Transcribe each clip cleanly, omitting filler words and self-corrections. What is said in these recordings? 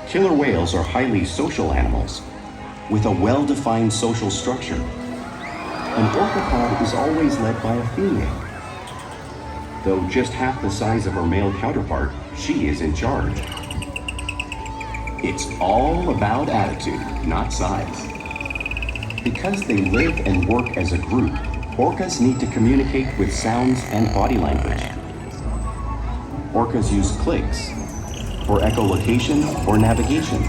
Killer whales are highly social animals with a well-defined social structure. An orca pod is always led by a female. Though just half the size of her male counterpart, she is in charge. It's all about attitude, not size. Because they live and work as a group, orcas need to communicate with sounds and body language. Orcas use clicks for echolocation or navigation.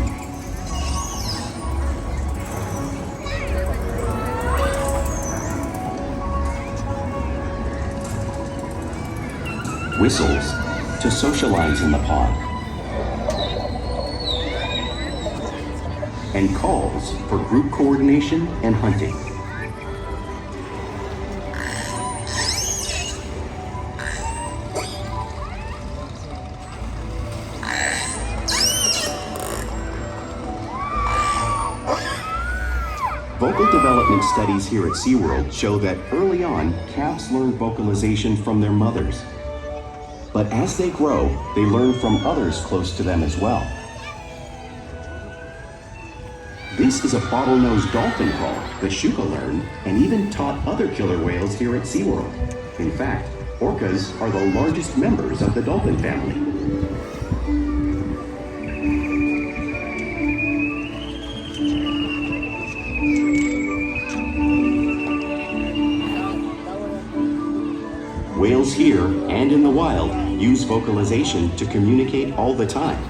Whistles to socialize in the pod. And calls for group coordination and hunting. Vocal development studies here at SeaWorld show that early on, calves learn vocalization from their mothers. But as they grow, they learn from others close to them as well. This is a bottlenose dolphin call that Shuka learned and even taught other killer whales here at SeaWorld. In fact, orcas are the largest members of the dolphin family. Whales here and in the wild use vocalization to communicate all the time.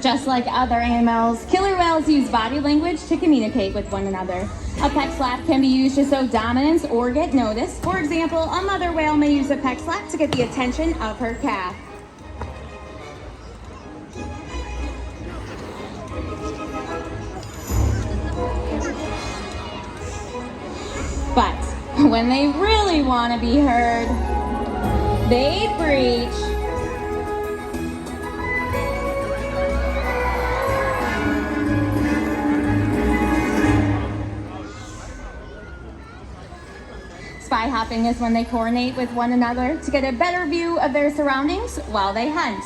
Just like other animals, killer whales use body language to communicate with one another. A peck slap can be used to show dominance or get noticed. For example, a mother whale may use a peck slap to get the attention of her calf. But when they really want to be heard, they breach. Spy hopping is when they coordinate with one another to get a better view of their surroundings while they hunt.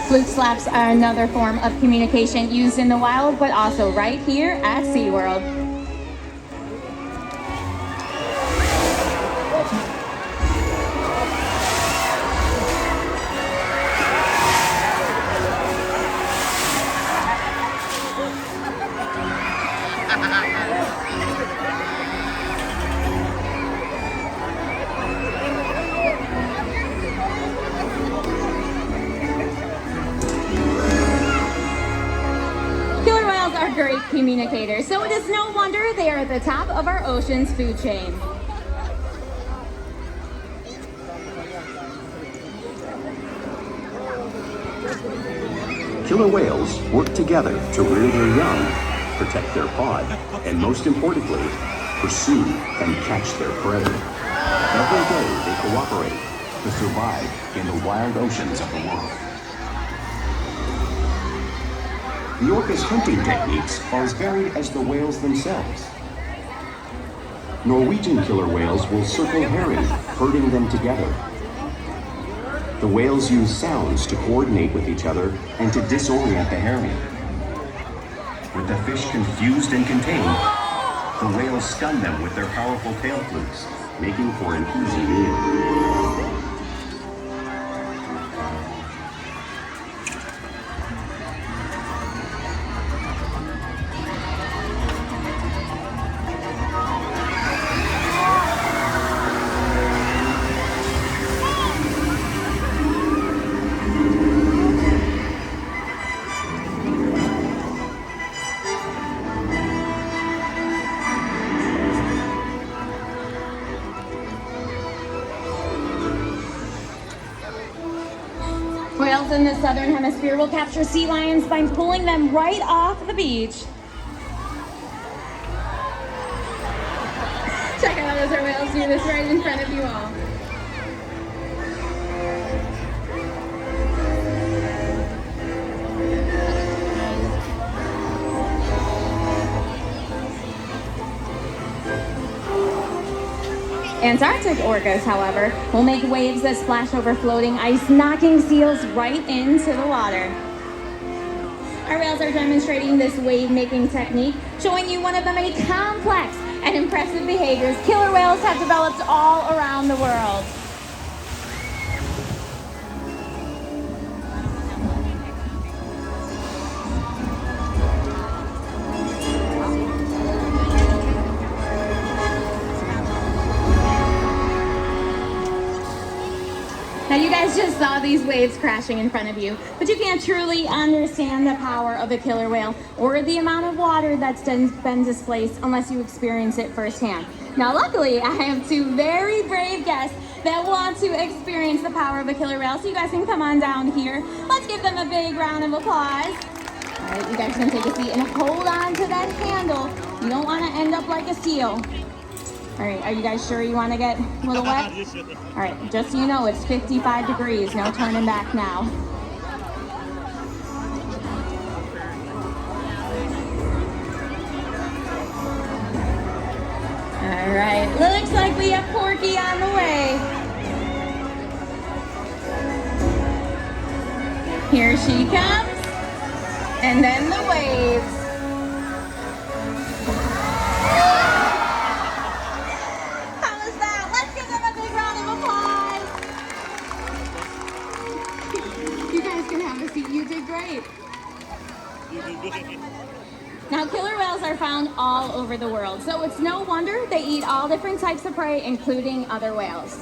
Fluke slaps are another form of communication used in the wild, but also right here at SeaWorld. Are great communicators, so it is no wonder they are at the top of our ocean's food chain. Killer whales work together to rear their young, protect their pod, and most importantly, pursue and catch their prey. Every day they cooperate to survive in the wild oceans of the world. The orca's hunting techniques are as varied as the whales themselves. Norwegian killer whales will circle herring, herding them together. The whales use sounds to coordinate with each other and to disorient the herring. With the fish confused and contained, the whales stun them with their powerful tail flukes, making for an easy meal. Whales in the southern hemisphere will capture sea lions by pulling them right off the beach. Check out as our whales do this right in front of you all. Antarctic orcas, however, will make waves that splash over floating ice, knocking seals right into the water. Our whales are demonstrating this wave-making technique, showing you one of the many complex and impressive behaviors killer whales have developed all around the world. Now you guys just saw these waves crashing in front of you, but you can't truly understand the power of a killer whale or the amount of water that's been displaced unless you experience it firsthand. Now luckily, I have two very brave guests that want to experience the power of a killer whale, so you guys can come on down here. Let's give them a big round of applause. All right, you guys are gonna take a seat and hold on to that handle. You don't wanna end up like a seal. All right, are you guys sure you want to get a little wet? All right, just so you know, it's 55 degrees, no turning back now. All right, looks like we have Porky on the way. Here she comes, and then the waves. You did great. Now, killer whales are found all over the world, so it's no wonder they eat all different types of prey, including other whales.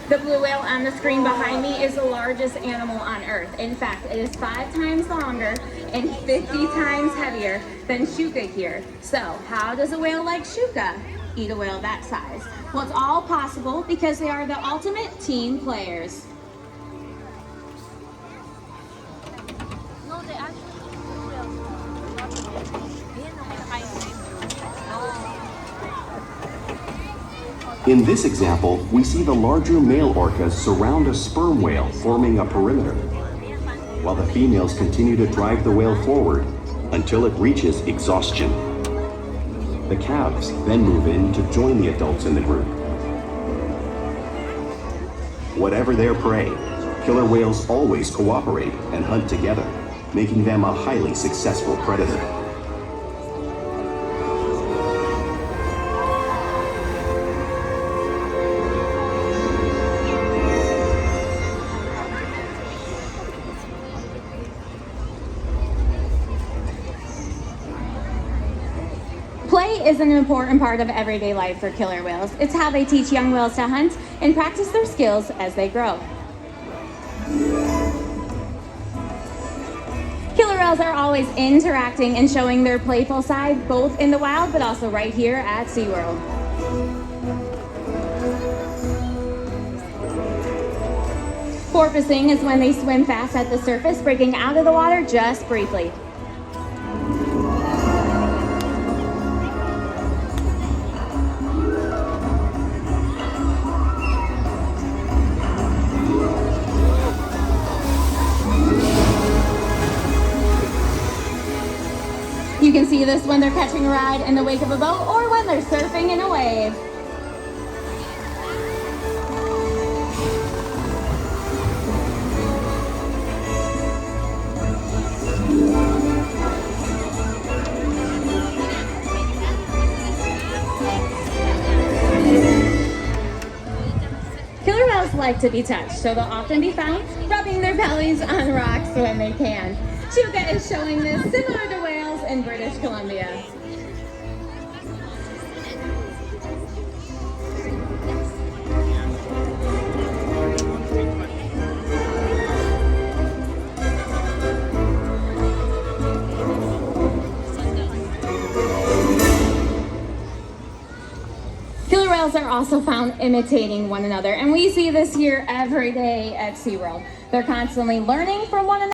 The blue whale on the screen behind me is the largest animal on Earth. In fact, it is 5 times longer and 50 times heavier than Shuka here. So, how does a whale like Shuka eat a whale that size? Well, it's all possible because they are the ultimate team players. In this example, we see the larger male orcas surround a sperm whale, forming a perimeter, while the females continue to drive the whale forward until it reaches exhaustion. The calves then move in to join the adults in the group. Whatever their prey, killer whales always cooperate and hunt together, making them a highly successful predator. Play is an important part of everyday life for killer whales. It's how they teach young whales to hunt and practice their skills as they grow. Killer whales are always interacting and showing their playful side, both in the wild but also right here at SeaWorld. Porpoising is when they swim fast at the surface, breaking out of the water just briefly. You can see this when they're catching a ride in the wake of a boat or when they're surfing in a wave. Killer whales like to be touched, so they'll often be found rubbing their bellies on rocks when they can. Shuka is showing this similar to whales in British Columbia. whales are also found imitating one another, and we see this here every day at SeaWorld. They're constantly learning from one another.